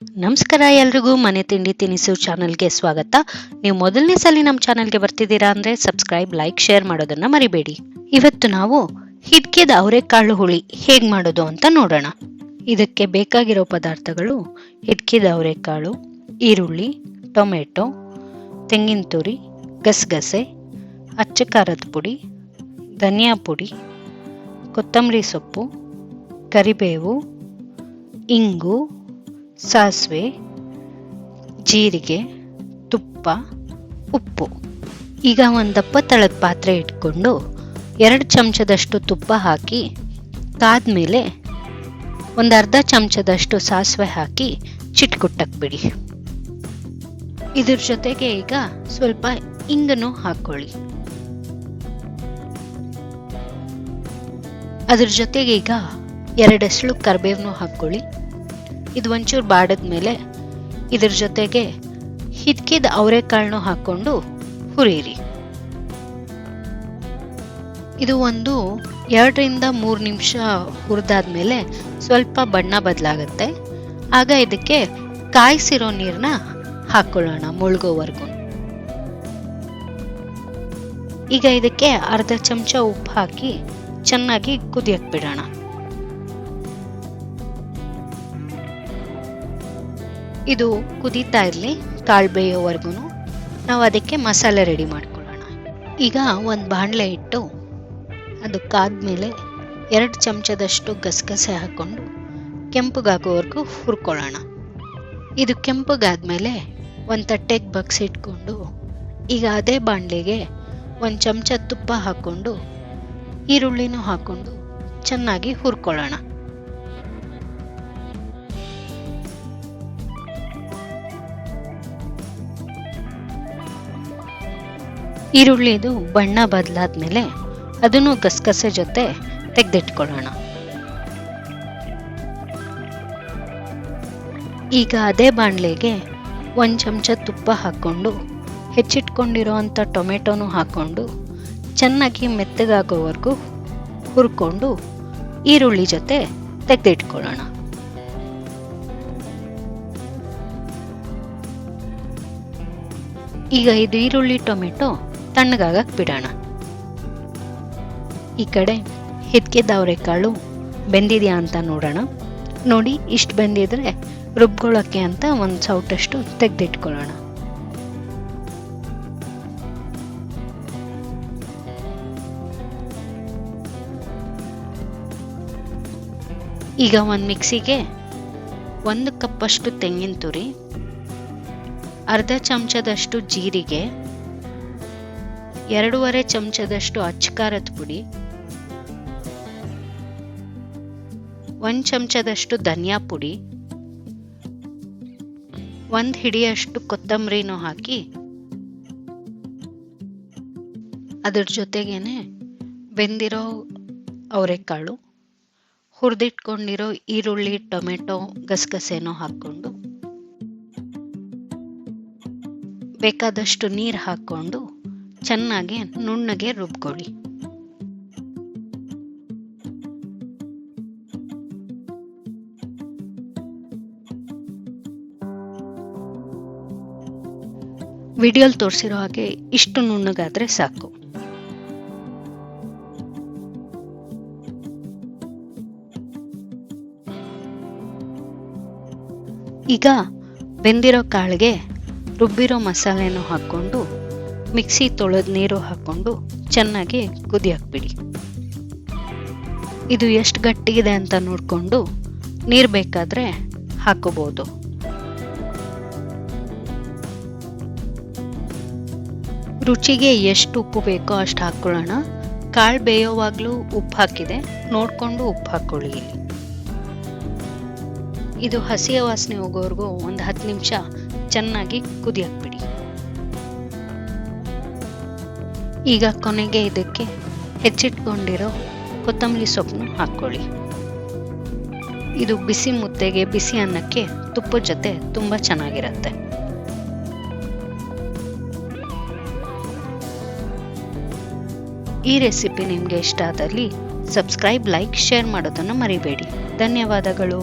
ನಮಸ್ಕಾರ, ಎಲ್ರಿಗೂ ಮನೆ ತಿಂಡಿ ತಿನಿಸು ಚಾನಲ್ಗೆ ಸ್ವಾಗತ. ನೀವು ಮೊದಲನೇ ಸಲ ನಮ್ಮ ಚಾನಲ್ಗೆ ಬರ್ತಿದ್ದೀರಾ ಅಂದ್ರೆ ಸಬ್ಸ್ಕ್ರೈಬ್, ಲೈಕ್, ಶೇರ್ ಮಾಡೋದನ್ನ ಮರಿಬೇಡಿ. ಇವತ್ತು ನಾವು ಹಿಟ್ಕಿದ ಅವರೆಕಾಳು ಹುಳಿ ಹೇಗ್ ಮಾಡೋದು ಅಂತ ನೋಡೋಣ. ಇದಕ್ಕೆ ಬೇಕಾಗಿರೋ ಪದಾರ್ಥಗಳು: ಹಿಟ್ಕಿದ ಅವರೆಕಾಳು, ಈರುಳ್ಳಿ, ಟೊಮೆಟೊ, ತೆಂಗಿನ ತುರಿ, ಗಸಗಸೆ, ಅಚ್ಚ ಖಾರದ ಪುಡಿ, ಧನಿಯಾ ಪುಡಿ, ಕೊತ್ತಂಬರಿ ಸೊಪ್ಪು, ಕರಿಬೇವು, ಇಂಗು, ಸಾಸಿವೆ, ಜೀರಿಗೆ, ತುಪ್ಪ, ಉಪ್ಪು. ಈಗ ಒಂದು ದಪ್ಪ ತಳದ ಪಾತ್ರೆ ಇಟ್ಕೊಂಡು 2 ಚಮಚದಷ್ಟು ತುಪ್ಪ ಹಾಕಿ ಕಾದ್ಮೇಲೆ ಒಂದು ಅರ್ಧ ಚಮಚದಷ್ಟು ಸಾಸಿವೆ ಹಾಕಿ ಚಿಟ್ಕುಟ್ಟಕ್ಕೆ ಬಿಡಿ. ಇದ್ರ ಜೊತೆಗೆ ಈಗ ಸ್ವಲ್ಪ ಇಂಗನ್ನು ಹಾಕೊಳ್ಳಿ. ಅದ್ರ ಜೊತೆಗೆ ಈಗ 2 ಎಸಳು ಕರಿಬೇವನ್ನು ಹಾಕೊಳ್ಳಿ. ಇದು ಒಂಚೂರು ಬಾಡದ್ಮೇಲೆ ಇದ್ರ ಜೊತೆಗೆ ಹಿಟ್ಕಿದ ಅವರೆಕಾಳನ್ನು ಹಾಕೊಂಡು ಹುರಿಯಿರಿ. ಇದು ಒಂದು 2 ರಿಂದ 3 ನಿಮಿಷ ಹುರಿದಾದ್ಮೇಲೆ ಸ್ವಲ್ಪ ಬಣ್ಣ ಬದಲಾಗುತ್ತೆ. ಆಗ ಇದಕ್ಕೆ ಕಾಯಿಸಿರೋ ನೀರನ್ನ ಹಾಕೊಳ್ಳೋಣ ಮುಳುಗೋವರೆಗೂ. ಈಗ ಇದಕ್ಕೆ ಅರ್ಧ ಚಮಚ ಉಪ್ಪು ಹಾಕಿ ಚೆನ್ನಾಗಿ ಕುದಿಯಕ್ಕೆ ಬಿಡೋಣ. ಇದು ಕುದೀತಾ ಇರಲಿ, ಕಾಳು ಬೇಯೋವರೆಗೂ ನಾವು ಅದಕ್ಕೆ ಮಸಾಲೆ ರೆಡಿ ಮಾಡ್ಕೊಳ್ಳೋಣ. ಈಗ ಒಂದು ಬಾಣಲೆ ಇಟ್ಟು ಅದು ಕಾದ್ಮೇಲೆ 2 ಚಮಚದಷ್ಟು ಗಸಗಸೆ ಹಾಕ್ಕೊಂಡು ಕೆಂಪಗಾಗೋವರೆಗೂ ಹುರ್ಕೊಳ್ಳೋಣ. ಇದು ಕೆಂಪಗಾದ್ಮೇಲೆ ಒಂದು ತಟ್ಟೆಗೆ ಬಗ್ಸಿಟ್ಕೊಂಡು ಈಗ ಅದೇ ಬಾಣಲೆಗೆ 1 ಚಮಚ ತುಪ್ಪ ಹಾಕ್ಕೊಂಡು ಈರುಳ್ಳಿನೂ ಹಾಕ್ಕೊಂಡು ಚೆನ್ನಾಗಿ ಹುರ್ಕೊಳ್ಳೋಣ. ಈರುಳ್ಳಿದು ಬಣ್ಣ ಬದಲಾದ್ಮೇಲೆ ಅದನ್ನು ಗಸಗಸೆ ಜೊತೆ ತೆಗೆದಿಟ್ಕೊಳ್ಳೋಣ. ಈಗ ಅದೇ ಬಾಣಲೆಗೆ 1 ಚಮಚ ತುಪ್ಪ ಹಾಕ್ಕೊಂಡು ಹೆಚ್ಚಿಟ್ಕೊಂಡಿರೋಂಥ ಟೊಮೆಟೊನು ಹಾಕ್ಕೊಂಡು ಚೆನ್ನಾಗಿ ಮೆತ್ತಗಾಗೋವರೆಗೂ ಹುರ್ಕೊಂಡು ಈರುಳ್ಳಿ ಜೊತೆ ತೆಗೆದಿಟ್ಕೊಳ್ಳೋಣ. ಈಗ ಇದು ಈರುಳ್ಳಿ ಟೊಮೆಟೊ ತಣ್ಣಗಾಗಕ್ಕೆ ಬಿಡೋಣ. ಈ ಕಡೆ ಹಿಟ್ಕಿದ ಅವರೆಕಾಳು ಬೆಂದಿದೆಯಾ ಅಂತ ನೋಡೋಣ. ನೋಡಿ, ಇಷ್ಟು ಬೆಂದಿದ್ರೆ ರುಬ್ಕೊಳ್ಳೋಕ್ಕೆ ಅಂತ ಒಂದು ಸೌಟಷ್ಟು ತೆಗೆದಿಟ್ಕೊಳ್ಳೋಣ. ಈಗ ಒಂದು ಮಿಕ್ಸಿಗೆ 1 ಕಪ್ಪಷ್ಟು ತೆಂಗಿನ ತುರಿ, ಅರ್ಧ ಚಮಚದಷ್ಟು ಜೀರಿಗೆ, 2.5 ಚಮಚದಷ್ಟು ಅಚ್ಚ ಖಾರದ ಪುಡಿ, 1 ಚಮಚದಷ್ಟು ಧನಿಯಾ ಪುಡಿ, 1 ಹಿಡಿಯಷ್ಟು ಕೊತ್ತಂಬರಿನೂ ಹಾಕಿ ಅದ್ರ ಜೊತೆಗೇನೆ ಬೆಂದಿರೋ ಅವರೆಕಾಳು, ಹುರಿದಿಟ್ಕೊಂಡಿರೋ ಈರುಳ್ಳಿ, ಟೊಮೆಟೊ, ಗಸಗಸೆನೂ ಹಾಕ್ಕೊಂಡು ಬೇಕಾದಷ್ಟು ನೀರು ಹಾಕ್ಕೊಂಡು ಚೆನ್ನಾಗಿ ನುಣ್ಣಗೆ ರುಬ್ಕೊಳ್ಳಿ. ವಿಡಿಯೋಲ್ ತೋರಿಸಿರೋ ಹಾಗೆ ಇಷ್ಟು ನುಣ್ಣಗಾದ್ರೆ ಸಾಕು. ಈಗ ಬೆಂದಿರೋ ಕಾಳಿಗೆ ರುಬ್ಬಿರೋ ಮಸಾಲೆನೂ ಹಾಕ್ಕೊಂಡು ಮಿಕ್ಸಿ ತೊಳೆದ ನೀರು ಹಾಕ್ಕೊಂಡು ಚೆನ್ನಾಗಿ ಕುದಿಯಕ್ಕೆ ಬಿಡಿ. ಇದು ಎಷ್ಟು ಗಟ್ಟಿಗಿದೆ ಅಂತ ನೋಡಿಕೊಂಡು ನೀರು ಬೇಕಾದರೆ ಹಾಕೋಬಹುದು. ರುಚಿಗೆ ಎಷ್ಟು ಉಪ್ಪು ಬೇಕೋ ಅಷ್ಟು ಹಾಕ್ಕೊಳ್ಳೋಣ. ಕಾಳು ಬೇಯೋವಾಗಲೂ ಉಪ್ಪು ಹಾಕಿದೆ, ನೋಡಿಕೊಂಡು ಉಪ್ಪು ಹಾಕ್ಕೊಳ್ಳಿ. ಇದು ಹಸಿಯ ವಾಸನೆ ಹೋಗೋವರೆಗೂ ಒಂದು 10 ನಿಮಿಷ ಚೆನ್ನಾಗಿ ಕುದಿಯಕ್ಕೆ ಬಿಡಿ. ಈಗ ಕೊನೆಗೆ ಇದಕ್ಕೆ ಹೆಚ್ಚಿಟ್ಕೊಂಡಿರೋ ಕೊತ್ತಂಬರಿ ಸೊಪ್ಪನ್ನು ಹಾಕ್ಕೊಳ್ಳಿ. ಇದು ಬಿಸಿ ಮುದ್ದೆಗೆ, ಬಿಸಿ ಅನ್ನಕ್ಕೆ ತುಪ್ಪದ ಜೊತೆ ತುಂಬ ಚೆನ್ನಾಗಿರುತ್ತೆ. ಈ ರೆಸಿಪಿ ನಿಮಗೆ ಇಷ್ಟ ಆದಲ್ಲಿ ಸಬ್ಸ್ಕ್ರೈಬ್, ಲೈಕ್, ಶೇರ್ ಮಾಡೋದನ್ನು ಮರಿಬೇಡಿ. ಧನ್ಯವಾದಗಳು.